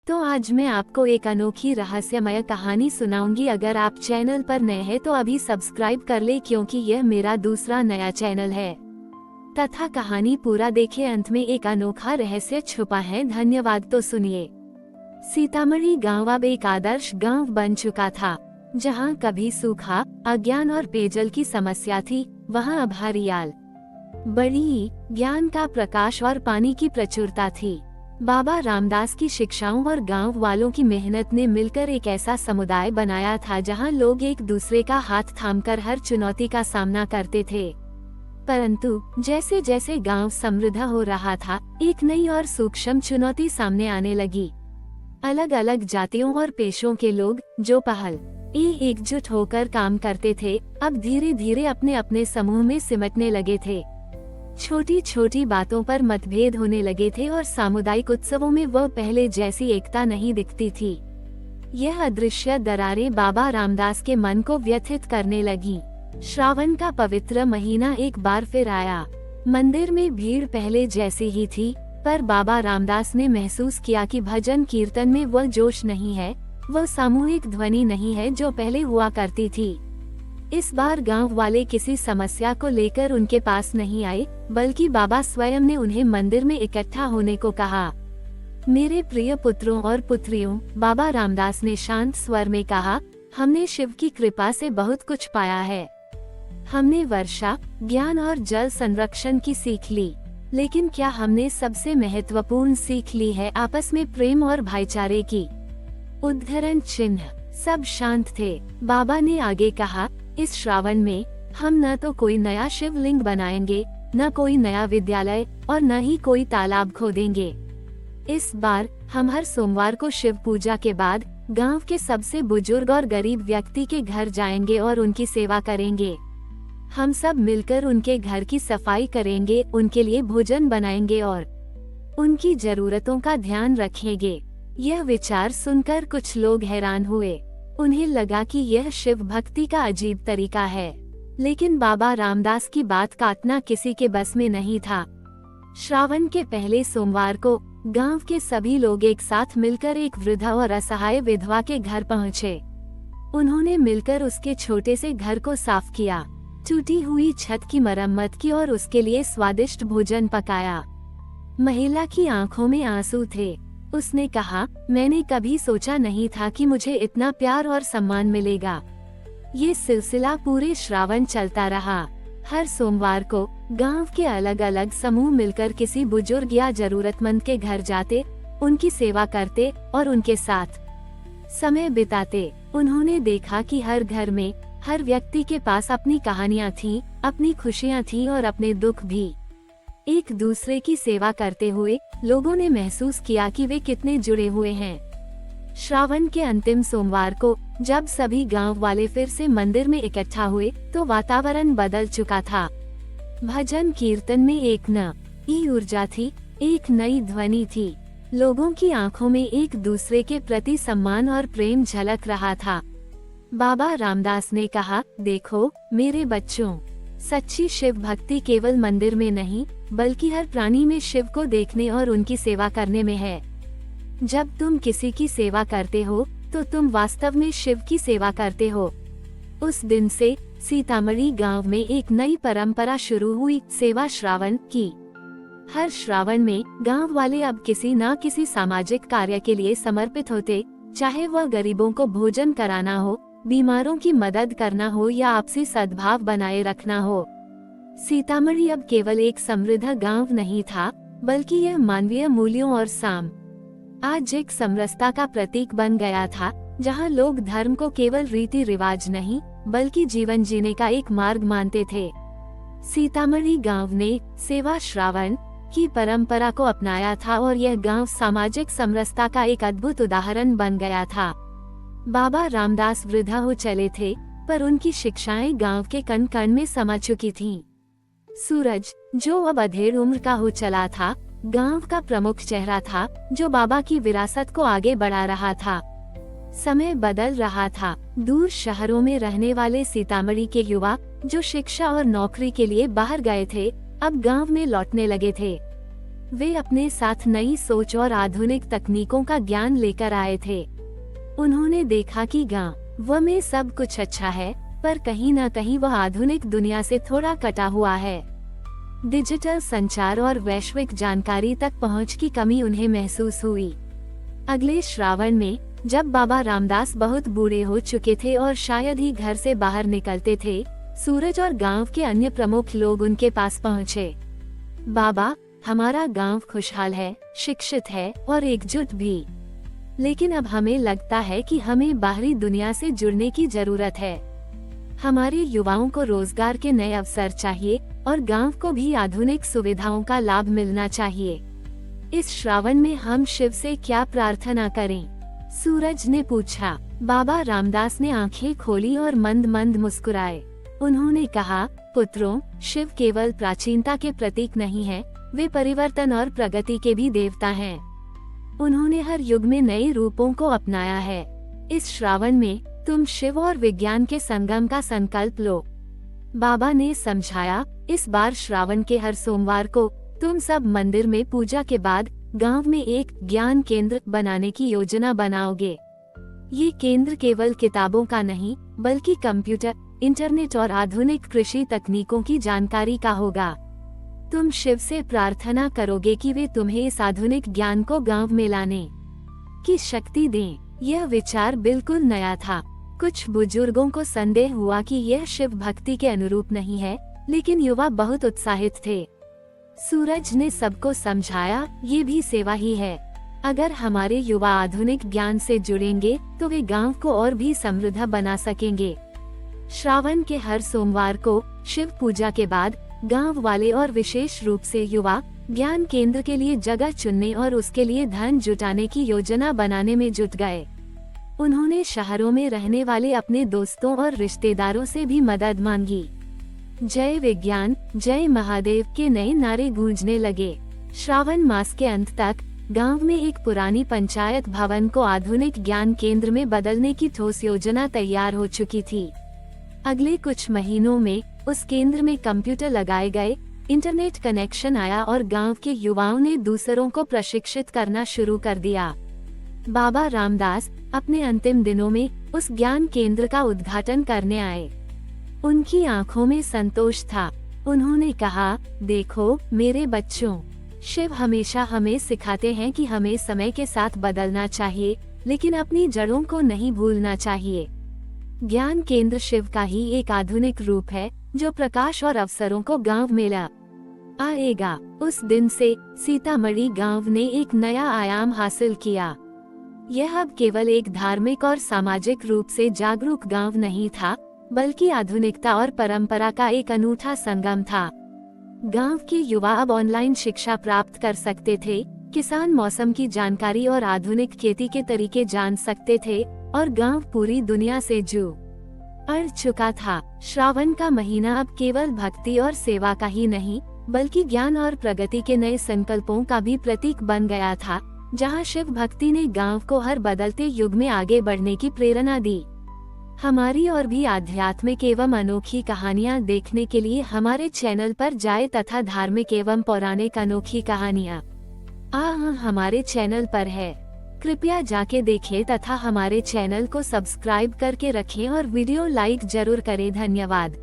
तो आज मैं आपको एक अनोखी रहस्यमय कहानी सुनाऊंगी। अगर आप चैनल पर नए हैं तो अभी सब्सक्राइब कर ले, क्योंकि यह मेरा दूसरा नया चैनल है। तथा कहानी पूरा देखे, अंत में एक अनोखा रहस्य छुपा है। धन्यवाद। तो सुनिए। सीतामढ़ी गांव अब एक आदर्श गांव बन चुका था। जहां कभी सूखा, अज्ञान और पेयजल की समस्या थी, वहां अब हरियाल, बड़ी ज्ञान का प्रकाश और पानी की प्रचुरता थी। बाबा रामदास की शिक्षाओं और गांव वालों की मेहनत ने मिलकर एक ऐसा समुदाय बनाया था जहां लोग एक दूसरे का हाथ थामकर हर चुनौती का सामना करते थे। परंतु जैसे जैसे गांव समृद्ध हो रहा था, एक नई और सूक्ष्म चुनौती सामने आने लगी। अलग अलग जातियों और पेशों के लोग, जो पहले एकजुट होकर काम करते थे, अब धीरे धीरे अपने अपने समूह में सिमटने लगे थे। छोटी छोटी बातों पर मतभेद होने लगे थे और सामुदायिक उत्सवों में वह पहले जैसी एकता नहीं दिखती थी। यह अदृश्य दरारें बाबा रामदास के मन को व्यथित करने लगी। श्रावण का पवित्र महीना एक बार फिर आया। मंदिर में भीड़ पहले जैसी ही थी, पर बाबा रामदास ने महसूस किया कि भजन कीर्तन में वह जोश नहीं है, वह सामूहिक ध्वनि नहीं है जो पहले हुआ करती थी। इस बार गांव वाले किसी समस्या को लेकर उनके पास नहीं आए, बल्कि बाबा स्वयं ने उन्हें मंदिर में इकट्ठा होने को कहा। मेरे प्रिय पुत्रों और पुत्रियों, बाबा रामदास ने शांत स्वर में कहा, हमने शिव की कृपा से बहुत कुछ पाया है। हमने वर्षा, ज्ञान और जल संरक्षण की सीख ली, लेकिन क्या हमने सबसे महत्वपूर्ण सीख ली है आपस में प्रेम और भाईचारे की। उद्धरण चिन्ह। सब शांत थे। बाबा ने आगे कहा, इस श्रावण में हम न तो कोई नया शिवलिंग बनाएंगे, न कोई नया विद्यालय और न ही कोई तालाब खोदेंगे। इस बार हम हर सोमवार को शिव पूजा के बाद गांव के सबसे बुजुर्ग और गरीब व्यक्ति के घर जाएंगे और उनकी सेवा करेंगे। हम सब मिलकर उनके घर की सफाई करेंगे, उनके लिए भोजन बनाएंगे और उनकी जरूरतों का ध्यान रखेंगे। यह विचार सुनकर कुछ लोग हैरान हुए। उन्हें लगा कि यह शिव भक्ति का अजीब तरीका है, लेकिन बाबा रामदास की बात काटना किसी के बस में नहीं था। श्रावण के पहले सोमवार को गांव के सभी लोग एक साथ मिलकर एक वृद्ध और असहाय विधवा के घर पहुंचे। उन्होंने मिलकर उसके छोटे से घर को साफ किया, टूटी हुई छत की मरम्मत की और उसके लिए स्वादिष्ट भोजन पकाया। महिला की आंखों में आंसू थे। उसने कहा, मैंने कभी सोचा नहीं था कि मुझे इतना प्यार और सम्मान मिलेगा। ये सिलसिला पूरे श्रावण चलता रहा। हर सोमवार को गांव के अलग अलग समूह मिलकर किसी बुजुर्ग या जरूरतमंद के घर जाते, उनकी सेवा करते और उनके साथ समय बिताते। उन्होंने देखा कि हर घर में, हर व्यक्ति के पास अपनी कहानियां थीं, अपनी खुशियां थीं और अपने दुख भी। एक दूसरे की सेवा करते हुए लोगों ने महसूस किया कि वे कितने जुड़े हुए हैं। श्रावण के अंतिम सोमवार को जब सभी गांव वाले फिर से मंदिर में इकट्ठा हुए, तो वातावरण बदल चुका था। भजन कीर्तन में एक नई ऊर्जा थी, एक नई ध्वनि थी। लोगों की आंखों में एक दूसरे के प्रति सम्मान और प्रेम झलक रहा था। बाबा रामदास ने कहा, देखो मेरे बच्चों, सच्ची शिव भक्ति केवल मंदिर में नहीं, बल्कि हर प्राणी में शिव को देखने और उनकी सेवा करने में है। जब तुम किसी की सेवा करते हो, तो तुम वास्तव में शिव की सेवा करते हो। उस दिन से सीतामढ़ी गांव में एक नई परंपरा शुरू हुई, सेवा श्रावण की। हर श्रावण में गांव वाले अब किसी न किसी सामाजिक कार्य के लिए समर्पित होते, चाहे वह गरीबों को भोजन कराना हो, बीमारों की मदद करना हो या आपसी सद्भाव बनाए रखना हो। सीतामढ़ी अब केवल एक समृद्ध गांव नहीं था, बल्कि यह मानवीय मूल्यों और सामाजिक समरसता का प्रतीक बन गया था, जहां लोग धर्म को केवल रीति रिवाज नहीं, बल्कि जीवन जीने का एक मार्ग मानते थे। सीतामढ़ी गांव ने सेवा श्रावण की परंपरा को अपनाया था और यह गांव सामाजिक समरसता का एक अद्भुत उदाहरण बन गया था। बाबा रामदास वृद्ध हो चले थे, पर उनकी शिक्षाएं गांव के कण कण में समा चुकी थीं। सूरज, जो अब अधेड़ उम्र का हो चला था, गांव का प्रमुख चेहरा था, जो बाबा की विरासत को आगे बढ़ा रहा था। समय बदल रहा था। दूर शहरों में रहने वाले सीतामढ़ी के युवा, जो शिक्षा और नौकरी के लिए बाहर गए थे, अब गांव में लौटने लगे थे। वे अपने साथ नई सोच और आधुनिक तकनीकों का ज्ञान लेकर आए थे। उन्होंने देखा कि गाँव में सब कुछ अच्छा है, पर कहीं न कहीं वह आधुनिक दुनिया से थोड़ा कटा हुआ है। डिजिटल संचार और वैश्विक जानकारी तक पहुंच की कमी उन्हें महसूस हुई। अगले श्रावण में जब बाबा रामदास बहुत बूढ़े हो चुके थे और शायद ही घर से बाहर निकलते थे, सूरज और गांव के अन्य प्रमुख लोग उनके पास पहुंचे। बाबा, हमारा गांव खुशहाल है, शिक्षित है और एकजुट भी, लेकिन अब हमें लगता है कि हमें बाहरी दुनिया से जुड़ने की जरूरत है। हमारे युवाओं को रोजगार के नए अवसर चाहिए और गांव को भी आधुनिक सुविधाओं का लाभ मिलना चाहिए। इस श्रावण में हम शिव से क्या प्रार्थना करें? सूरज ने पूछा। बाबा रामदास ने आंखें खोली और मंद मंद मुस्कुराए। उन्होंने कहा, पुत्रों, शिव केवल प्राचीनता के प्रतीक नहीं है, वे परिवर्तन और प्रगति के भी देवता हैं। उन्होंने हर युग में नए रूपों को अपनाया है। इस श्रावण में तुम शिव और विज्ञान के संगम का संकल्प लो। बाबा ने समझाया, इस बार श्रावण के हर सोमवार को तुम सब मंदिर में पूजा के बाद गांव में एक ज्ञान केंद्र बनाने की योजना बनाओगे। ये केंद्र केवल किताबों का नहीं, बल्कि कंप्यूटर, इंटरनेट और आधुनिक कृषि तकनीकों की जानकारी का होगा। तुम शिव से प्रार्थना करोगे कि वे तुम्हें इस आधुनिक ज्ञान को गांव में लाने की शक्ति दें। यह विचार बिल्कुल नया था। कुछ बुजुर्गों को संदेह हुआ कि यह शिव भक्ति के अनुरूप नहीं है, लेकिन युवा बहुत उत्साहित थे। सूरज ने सबको समझाया, ये भी सेवा ही है। अगर हमारे युवा आधुनिक ज्ञान से जुड़ेंगे तो वे गांव को और भी समृद्ध बना सकेंगे। श्रावण के हर सोमवार को शिव पूजा के बाद गांव वाले और विशेष रूप से युवा ज्ञान केंद्र के लिए जगह चुनने और उसके लिए धन जुटाने की योजना बनाने में जुट गए। उन्होंने शहरों में रहने वाले अपने दोस्तों और रिश्तेदारों से भी मदद मांगी। जय विज्ञान, जय महादेव के नए नारे गूंजने लगे। श्रावण मास के अंत तक गांव में एक पुरानी पंचायत भवन को आधुनिक ज्ञान केंद्र में बदलने की ठोस योजना तैयार हो चुकी थी। अगले कुछ महीनों में उस केंद्र में कंप्यूटर लगाए गए, इंटरनेट कनेक्शन आया और गांव के युवाओं ने दूसरों को प्रशिक्षित करना शुरू कर दिया। बाबा रामदास अपने अंतिम दिनों में उस ज्ञान केंद्र का उद्घाटन करने आए। उनकी आंखों में संतोष था। उन्होंने कहा, देखो मेरे बच्चों, शिव हमेशा हमें सिखाते हैं कि हमें समय के साथ बदलना चाहिए, लेकिन अपनी जड़ों को नहीं भूलना चाहिए। ज्ञान केंद्र शिव का ही एक आधुनिक रूप है जो प्रकाश और अवसरों को गांव में ला आएगा। उस दिन से सीतामढ़ी गांव ने एक नया आयाम हासिल किया। यह अब केवल एक धार्मिक और सामाजिक रूप से जागरूक गांव नहीं था, बल्कि आधुनिकता और परंपरा का एक अनूठा संगम था। गांव के युवा अब ऑनलाइन शिक्षा प्राप्त कर सकते थे, किसान मौसम की जानकारी और आधुनिक खेती के तरीके जान सकते थे और गांव पूरी दुनिया से जुड़ चुका था। श्रावण का महीना अब केवल भक्ति और सेवा का ही नहीं, बल्कि ज्ञान और प्रगति के नए संकल्पों का भी प्रतीक बन गया था, जहां शिव भक्ति ने गांव को हर बदलते युग में आगे बढ़ने की प्रेरणा दी। हमारी और भी आध्यात्मिक एवं अनोखी कहानियां देखने के लिए हमारे चैनल पर जाएं तथा धार्मिक एवं पौराणिक अनोखी कहानियां हमारे चैनल पर है। कृपया जाके देखें तथा हमारे चैनल को सब्सक्राइब करके रखें और वीडियो लाइक जरूर करें। धन्यवाद।